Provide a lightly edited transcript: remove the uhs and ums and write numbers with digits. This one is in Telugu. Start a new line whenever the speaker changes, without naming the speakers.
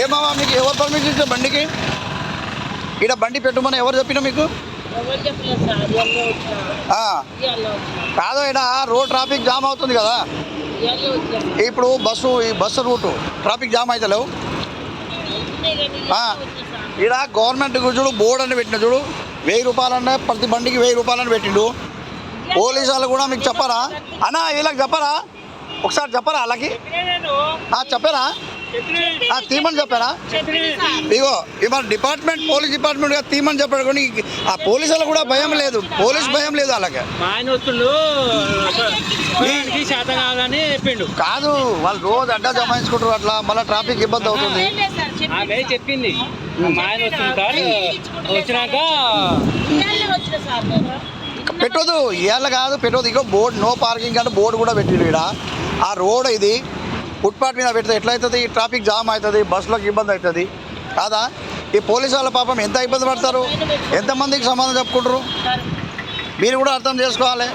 ఏమావా మీకు ఎవరు పర్మిషన్ ఇచ్చారు బండికి? ఇక్కడ బండి పెట్టమని ఎవరు చెప్పినా మీకు? కాదు, ఇక్కడ రోడ్ ట్రాఫిక్ జామ్ అవుతుంది కదా. ఇప్పుడు ఈ బస్సు రూటు ట్రాఫిక్ జామ్ అయితే లేవు. ఇక్కడ గవర్నమెంట్ చూడు బోర్డు అని పెట్టిన చూడు, 1000 రూపాయలన్నా ప్రతి బండికి 1000 రూపాయలని పెట్టిండు. పోలీసు వాళ్ళు కూడా మీకు చెప్పరా అన్నా? వీళ్ళకి చెప్పరా? ఒకసారి చెప్పరా వాళ్ళకి? చెప్పారా? తీమని చెప్పారా? ఇగో ఇవాళ పోలీస్ డిపార్ట్మెంట్ తీమని చెప్పాడు. కానీ ఆ పోలీసు వాళ్ళకి కూడా భయం లేదు, పోలీస్ భయం లేదు వాళ్ళకి. కాదు, వాళ్ళు రోజు అడ్డా జమాయించుకుంటారు, అట్లా మళ్ళీ ట్రాఫిక్ ఇబ్బంది అవుతుంది.
చెప్పింది
పెట్టదు, ఇవాళ కాదు పెట్టదు. ఇగో బోర్డు నో పార్కింగ్ అంటే బోర్డు కూడా పెట్టిండు. ఇక్కడ ఆ రోడ్ ఇది ఫుట్పాత్ మీద పెడితే ఎట్లయితుంది? ట్రాఫిక్ జామ్ అవుతుంది, బస్సులకు ఇబ్బంది అవుతుంది కాదా? ఈ పోలీసు వాళ్ళ పాపం ఎంత ఇబ్బంది పడతారు, ఎంతమందికి సమాధానం చెప్పుకుంటారు? మీరు కూడా అర్థం చేసుకోవాలి.